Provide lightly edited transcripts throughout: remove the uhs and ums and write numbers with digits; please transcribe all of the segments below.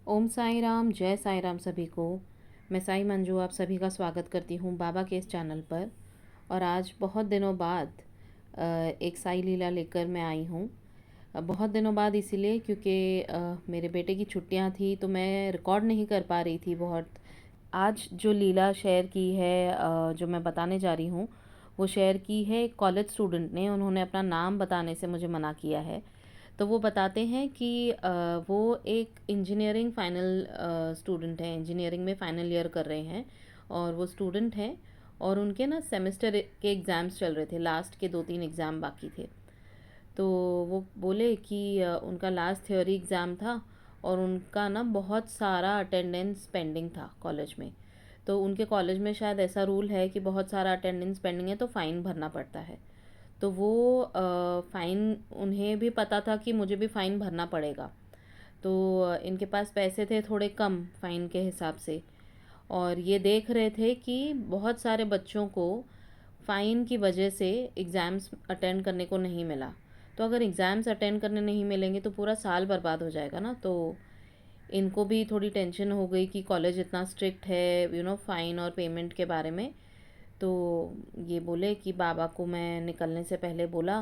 ओम साई राम, जय साई राम सभी को। मैं साई मंजू आप सभी का स्वागत करती हूँ बाबा के इस चैनल पर। और आज बहुत दिनों बाद एक साई लीला लेकर मैं आई हूँ। बहुत दिनों बाद इसीलिए क्योंकि मेरे बेटे की छुट्टियाँ थी तो मैं रिकॉर्ड नहीं कर पा रही थी बहुत। आज जो लीला शेयर की है, जो मैं बताने जा रही हूँ, वो शेयर की है एक कॉलेज स्टूडेंट ने। उन्होंने अपना नाम बताने से मुझे मना किया है। तो वो बताते हैं कि वो एक इंजीनियरिंग फाइनल स्टूडेंट हैं, इंजीनियरिंग में फ़ाइनल ईयर कर रहे हैं और वो स्टूडेंट हैं। और उनके ना सेमेस्टर के एग्ज़ाम्स चल रहे थे, लास्ट के 2-3 एग्ज़ाम बाकी थे। तो वो बोले कि उनका लास्ट थ्योरी एग्ज़ाम था और उनका ना बहुत सारा अटेंडेंस पेंडिंग था कॉलेज में। तो उनके कॉलेज में शायद ऐसा रूल है कि बहुत सारा अटेंडेंस पेंडिंग है तो फ़ाइन भरना पड़ता है। तो वो फ़ाइन, उन्हें भी पता था कि मुझे भी फ़ाइन भरना पड़ेगा। तो इनके पास पैसे थे थोड़े कम फ़ाइन के हिसाब से। और ये देख रहे थे कि बहुत सारे बच्चों को फ़ाइन की वजह से एग्ज़ाम्स अटेंड करने को नहीं मिला। तो अगर एग्ज़ाम्स अटेंड करने नहीं मिलेंगे तो पूरा साल बर्बाद हो जाएगा ना। तो इनको भी थोड़ी टेंशन हो गई कि कॉलेज इतना स्ट्रिक्ट है, फ़ाइन और पेमेंट के बारे में। तो ये बोले कि बाबा को मैं निकलने से पहले बोला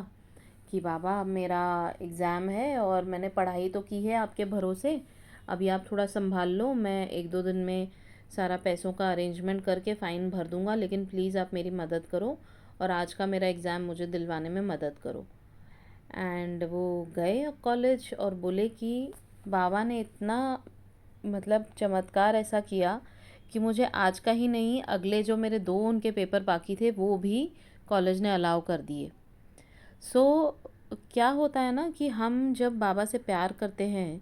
कि बाबा, अब मेरा एग्ज़ाम है और मैंने पढ़ाई तो की है आपके भरोसे। अभी आप थोड़ा संभाल लो, मैं 1-2 दिन में सारा पैसों का अरेंजमेंट करके फ़ाइन भर दूंगा, लेकिन प्लीज़ आप मेरी मदद करो और आज का मेरा एग्ज़ाम मुझे दिलवाने में मदद करो। एंड वो गए कॉलेज और बोले कि बाबा ने इतना, मतलब चमत्कार ऐसा किया कि मुझे आज का ही नहीं, अगले जो मेरे 2 उनके पेपर बाकी थे वो भी कॉलेज ने अलाउ कर दिए। सो क्या होता है ना कि हम जब बाबा से प्यार करते हैं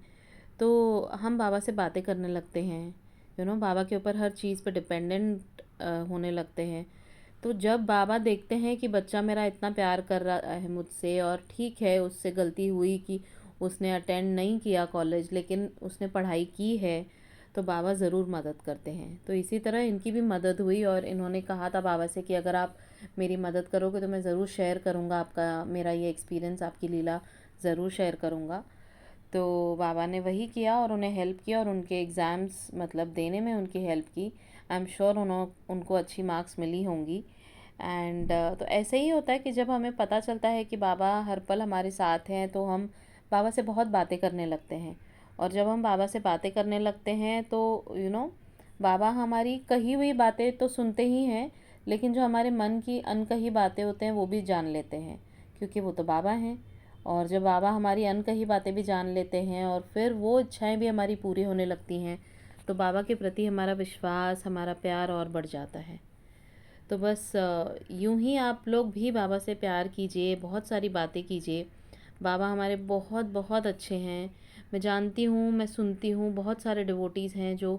तो हम बाबा से बातें करने लगते हैं, बाबा के ऊपर हर चीज़ पे डिपेंडेंट होने लगते हैं। तो जब बाबा देखते हैं कि बच्चा मेरा इतना प्यार कर रहा है मुझसे, और ठीक है उससे गलती हुई कि उसने अटेंड नहीं किया कॉलेज, लेकिन उसने पढ़ाई की है, तो बाबा ज़रूर मदद करते हैं। तो इसी तरह इनकी भी मदद हुई और इन्होंने कहा था बाबा से कि अगर आप मेरी मदद करोगे तो मैं ज़रूर शेयर करूँगा आपका, मेरा ये एक्सपीरियंस, आपकी लीला ज़रूर शेयर करूँगा। तो बाबा ने वही किया और उन्हें हेल्प किया और उनके एग्ज़ाम्स मतलब देने में उनकी हेल्प की। आई एम श्योर उनको अच्छी मार्क्स मिली होंगी। एंड तो ऐसे ही होता है कि जब हमें पता चलता है कि बाबा हर पल हमारे साथ हैं तो हम बाबा से बहुत बातें करने लगते हैं। और जब हम बाबा से बातें करने लगते हैं तो बाबा हमारी कही हुई बातें तो सुनते ही हैं, लेकिन जो हमारे मन की अनकही बातें होते हैं वो भी जान लेते हैं, क्योंकि वो तो बाबा हैं। और जब बाबा हमारी अनकही बातें भी जान लेते हैं और फिर वो इच्छाएं भी हमारी पूरी होने लगती हैं, तो बाबा के प्रति हमारा विश्वास, हमारा प्यार और बढ़ जाता है। तो बस यूं ही आप लोग भी बाबा से प्यार कीजिए, बहुत सारी बातें कीजिए। बाबा हमारे बहुत बहुत अच्छे हैं। मैं जानती हूँ, मैं सुनती हूँ, बहुत सारे डिवोटीज़ हैं जो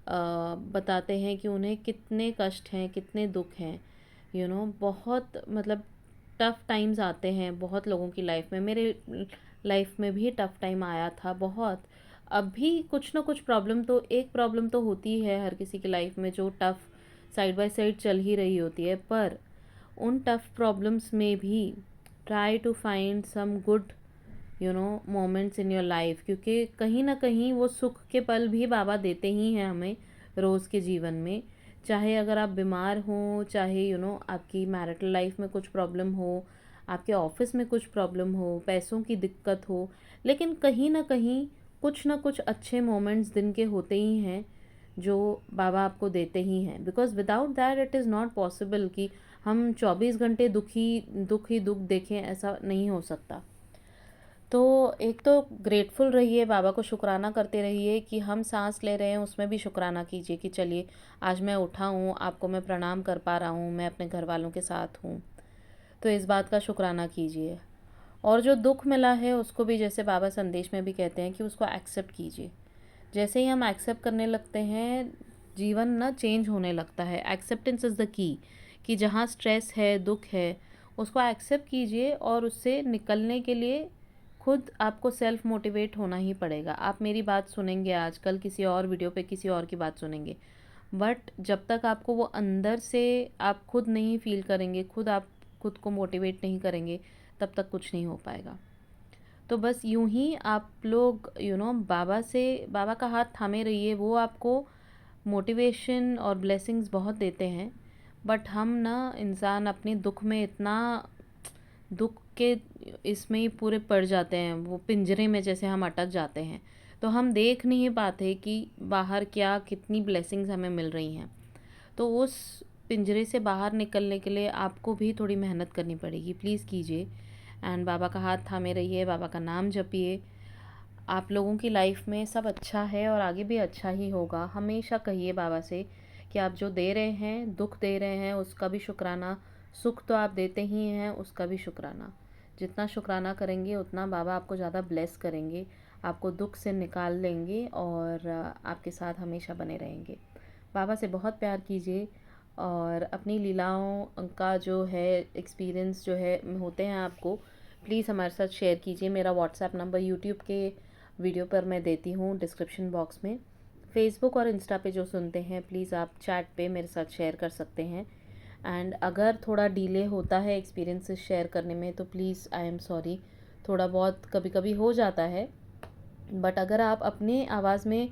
बताते हैं कि उन्हें कितने कष्ट हैं, कितने दुख हैं। बहुत मतलब टफ़ टाइम्स आते हैं बहुत लोगों की लाइफ में। मेरे लाइफ में भी टफ़ टाइम आया था बहुत। अब भी कुछ ना कुछ प्रॉब्लम, तो एक प्रॉब्लम तो होती है हर किसी की लाइफ में जो टफ़ साइड बाय साइड चल ही रही होती है। पर उन टफ़ प्रॉब्लम्स में भी try to find some good moments in your life, क्योंकि कहीं ना कहीं वो सुख के पल भी बाबा देते ही हैं हमें रोज़ के जीवन में। चाहे अगर आप बीमार हो, चाहे आपकी मैरिटल लाइफ में कुछ प्रॉब्लम हो, आपके ऑफिस में कुछ प्रॉब्लम हो, पैसों की दिक्कत हो, लेकिन कहीं ना कुछ अच्छे मोमेंट्स दिन के होते ही हैं जो बाबा आपको देते ही हैं। Because without that it is not possible कि हम 24 घंटे दुख देखें, ऐसा नहीं हो सकता। तो एक तो ग्रेटफुल रहिए, बाबा को शुक्राना करते रहिए कि हम सांस ले रहे हैं, उसमें भी शुक्राना कीजिए कि चलिए आज मैं उठा हूँ, आपको मैं प्रणाम कर पा रहा हूँ, मैं अपने घर वालों के साथ हूँ। तो इस बात का शुक्राना कीजिए। और जो दुख मिला है उसको भी, जैसे बाबा संदेश में भी कहते हैं, कि उसको एक्सेप्ट कीजिए। जैसे ही हम एक्सेप्ट करने लगते हैं, जीवन ना चेंज होने लगता है। एक्सेप्टेंस इज़ द की, कि जहाँ स्ट्रेस है, दुख है, उसको एक्सेप्ट कीजिए और उससे निकलने के लिए खुद आपको सेल्फ मोटिवेट होना ही पड़ेगा। आप मेरी बात सुनेंगे, आजकल किसी और वीडियो पे किसी और की बात सुनेंगे, बट जब तक आपको वो अंदर से आप खुद नहीं फील करेंगे, खुद आप खुद को मोटिवेट नहीं करेंगे, तब तक कुछ नहीं हो पाएगा। तो बस यूं ही आप लोग बाबा का हाथ थामे रहिए। वो आपको मोटिवेशन और ब्लेसिंग्स बहुत देते हैं, बट हम ना इंसान अपने दुख में इतना दुख के इसमें ही पूरे पड़ जाते हैं, वो पिंजरे में जैसे हम अटक जाते हैं। तो हम देख नहीं पाते कि बाहर क्या कितनी ब्लेसिंग्स हमें मिल रही हैं। तो उस पिंजरे से बाहर निकलने के लिए आपको भी थोड़ी मेहनत करनी पड़ेगी, प्लीज़ कीजिए। एंड बाबा का हाथ थामे रहिए, बाबा का नाम जपिए। आप लोगों की लाइफ में सब अच्छा है और आगे भी अच्छा ही होगा। हमेशा कहिए बाबा से कि आप जो दे रहे हैं, दुख दे रहे हैं, उसका भी शुक्राना। सुख तो आप देते ही हैं, उसका भी शुक्राना। जितना शुक्राना करेंगे उतना बाबा आपको ज़्यादा ब्लेस करेंगे, आपको दुख से निकाल लेंगे और आपके साथ हमेशा बने रहेंगे। बाबा से बहुत प्यार कीजिए और अपनी लीलाओं का जो है एक्सपीरियंस जो है होते हैं आपको, प्लीज़ हमारे साथ शेयर कीजिए। मेरा व्हाट्सएप नंबर यूट्यूब के वीडियो पर मैं देती हूँ डिस्क्रिप्शन बॉक्स में। फेसबुक और इंस्टा पे जो सुनते हैं, प्लीज़ आप चैट पे मेरे साथ शेयर कर सकते हैं। एंड अगर थोड़ा डिले होता है एक्सपीरियंसेस शेयर करने में तो प्लीज़ आई एम सॉरी, थोड़ा बहुत कभी कभी हो जाता है। बट अगर आप अपने आवाज़ में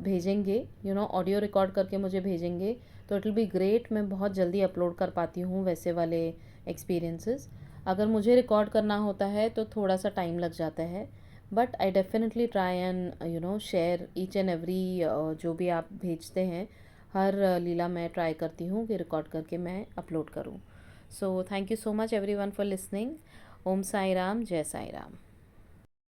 भेजेंगे, ऑडियो रिकॉर्ड करके मुझे भेजेंगे, तो इट विल बी ग्रेट। मैं बहुत जल्दी अपलोड कर पाती हूँ वैसे वाले एक्सपीरियंसेस। अगर मुझे रिकॉर्ड करना होता है तो थोड़ा सा टाइम लग जाता है, but I definitely try and share each and every जो भी आप भेजते हैं। हर लीला मैं ट्राई करती हूँ कि रिकॉर्ड करके मैं अपलोड करूँ। So thank you so much everyone for listening. Om Sai Ram, Jai Sai Ram.